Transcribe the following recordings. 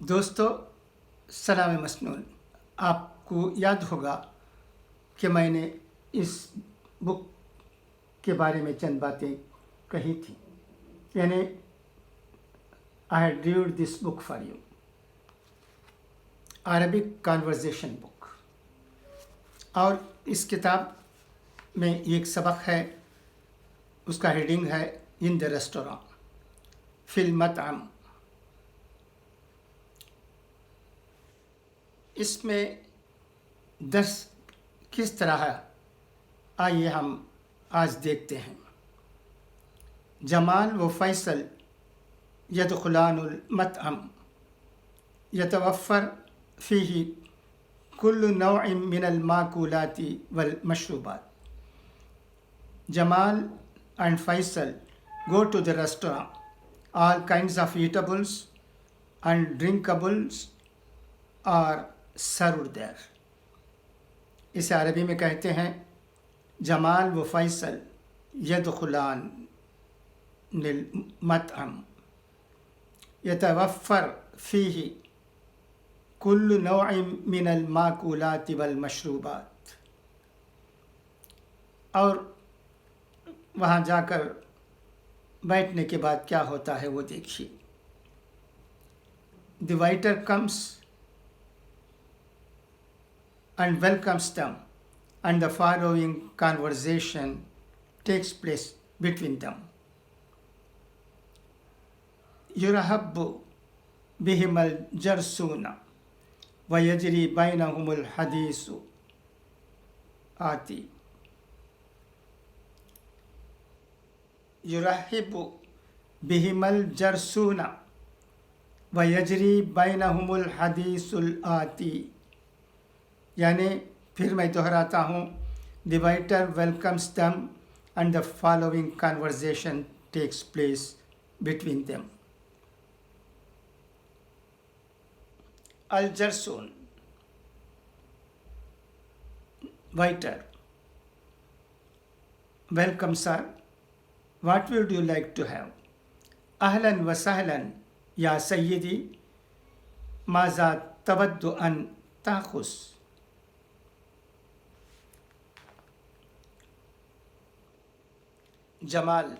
दोस्तों, सलाम मसनून। आपको याद होगा कि मैंने इस बुक के बारे में चंद बातें कही थी, यानी I had read this book for you, Arabic conversation book. और इस किताब में एक सबक है, उसका हेडिंग है इन द रेस्टोरेंट, फिल मतअम। इसमें 10 किस तरह है, आइए हम आज देखते हैं। जमाल व फैसल यदखुलानुल मतअम यतवफ़र फ़ीही कुल्लु नौइन मिनल माकूलाति वल मशरूबात। Jamal and Faisal go to the restaurant. All kinds of eatables and drinkables are served there. इसे अरबी में कहते हैं जमाल व फैसल यदखुलान निल मतअम यतवफ़र फ़ीही कुल्लु नौइन मिनल माकूलाति वल मशरूबात। और वहाँ जाकर बैठने के बाद क्या होता है वो देखिए। The waiter comes and welcomes them, and the following conversation takes place between them. युरहब्बु बिहिमल जरसूना व यजरी बैनहुमुल हदीसु आती। युरहिबु बिहिमल जरसूना व यजरी बैनहुमुल हदीसुल आती। यानी फिर मैं दोहराता हूँ, the waiter welcomes them and the following conversation takes place between them. अल जरसून, waiter, welcome sir, what would you like to have? अहलन व सहलन या सय्यदी, माज़ा तवद्दु अन ताख़ुज़। Jamal,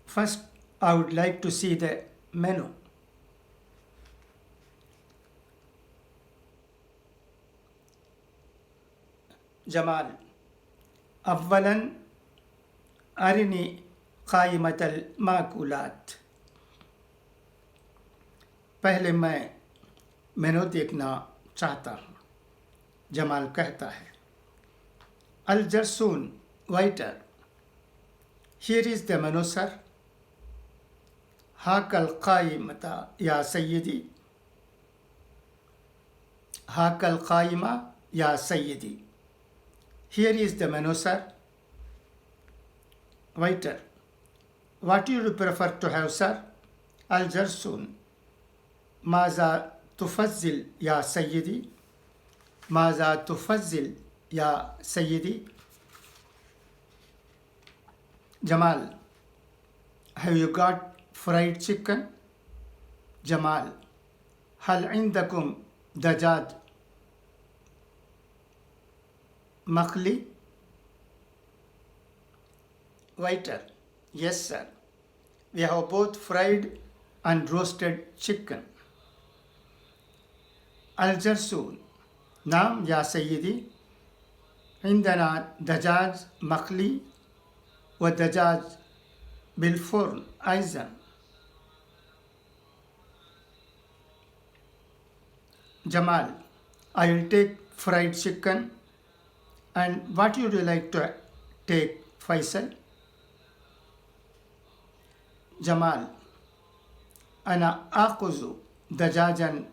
first I would like to see the menu. Jamal, अव्वलन Arani क़ाइमतल माकूलात। पहले मैं मेनू देखना चाहता हूँ। जमाल कहता है। अल जरसून, waiter, here is the menu sir. हाकल क़ाइमता या सय्यदी, हाकल क़ाइमा या सय्यदी, here is the menu sir. Waiter, what do you prefer to have, sir? Al Jarsun, माज़ा तुफ़ज़िल या सय्यदी, माज़ा तुफ़ज़िल या Sayyadi. Jamal, have you got fried chicken? Jamal, हल इंदकुम दजाज Makkhali? Waiter, yes sir, we have both fried and roasted chicken. Al Jarsun, नाम या सय्यदी, इंदना दजाज मखली व दजाज बिलफुर्न अयज़न। Jamal, I will take fried chicken, and what would you like to take, Faisal? Jamal, أنا آخذ دجاجا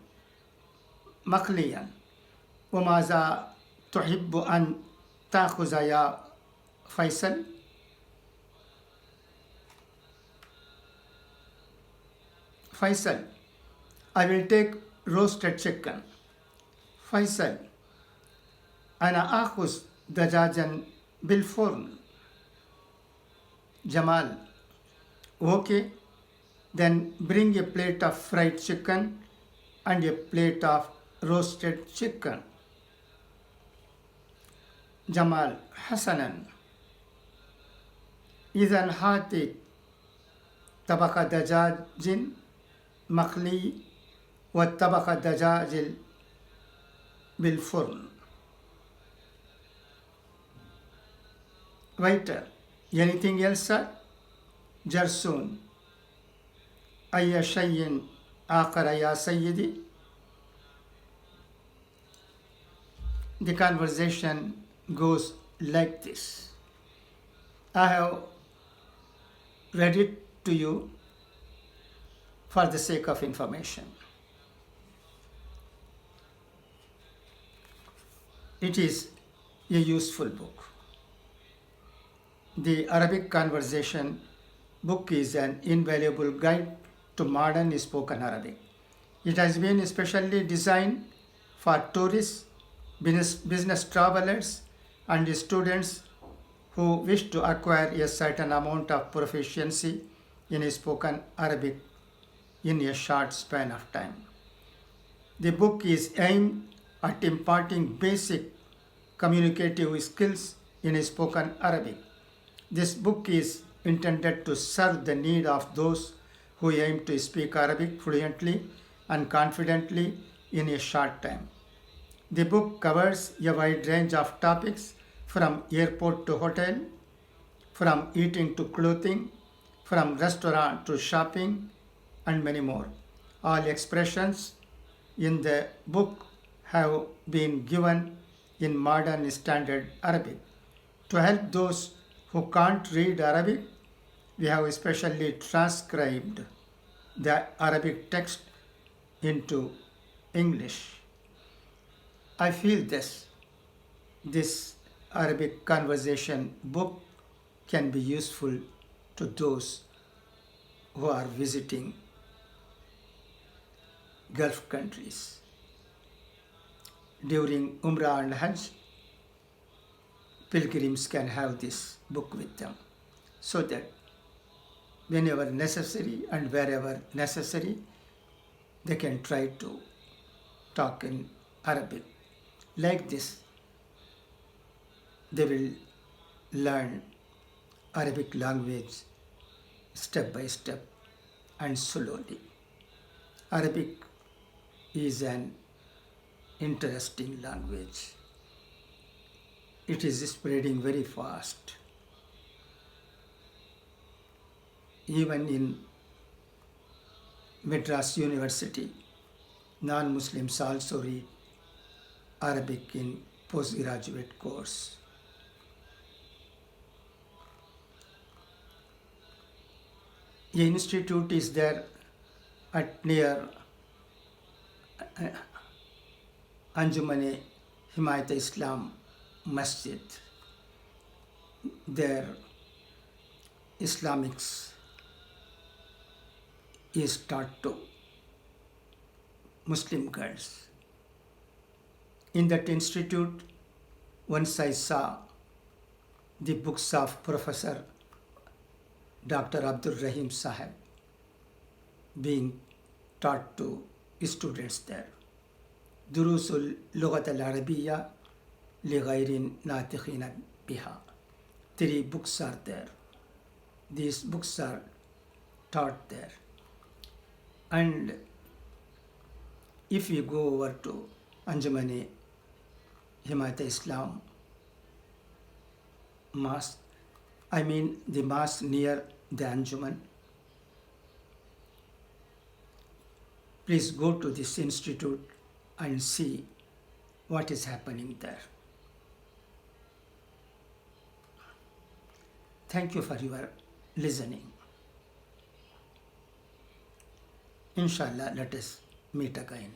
مقليا وماذا تحب أن تأخذ يا فيصل؟ Faisal, I will take roasted chicken. Faisal, أنا آخذ دجاجا بالفرن. Jamal, okay, then bring a plate of fried chicken and a plate of roasted chicken. Jamal Hassanan. إذا هاتي طبق دجاج مقلي والطبق دجاج بالفرن. Waiter, anything else, sir? جرسون. أي شيء آخر يا سيدي? The conversation goes like this. I have read it to you for the sake of information. It is a useful book. The Arabic Conversation book is an invaluable guide to modern spoken Arabic. It has been especially designed for tourists, business travelers, and students who wish to acquire a certain amount of proficiency in spoken Arabic in a short span of time. The book is aimed at imparting basic communicative skills in spoken Arabic. This book is intended to serve the need of those who aim to speak Arabic fluently and confidently in a short time. The book covers a wide range of topics from airport to hotel, from eating to clothing, from restaurant to shopping, and many more. All expressions in the book have been given in modern standard Arabic. To help those who can't read Arabic, we have specially transcribed the Arabic text into English. I feel this Arabic conversation book can be useful to those who are visiting Gulf countries. During Umrah and Hajj, pilgrims can have this book with them so that whenever necessary and wherever necessary, they can try to talk in Arabic. Like this, they will learn Arabic language step by step and slowly. Arabic is an interesting language. It is spreading very fast. Even in Madras University, non-Muslims also read Arabic in postgraduate course. A institute is there at near Anjumane Himayat Islam Masjid. There Islamics is taught to Muslim girls. In that institute, once I saw the books of Professor Dr. Abdul Rahim Sahib being taught to students there. Durusul Lughat al-Arabiya li ghayrin natikhina biha. 3 books are there. These books are taught there. And if you go over to Anjumani Himayat Islam Mosque, I mean the mosque near the Anjuman, please go to this institute and see what is happening there. Thank you for your listening. Inshallah, let us meet again.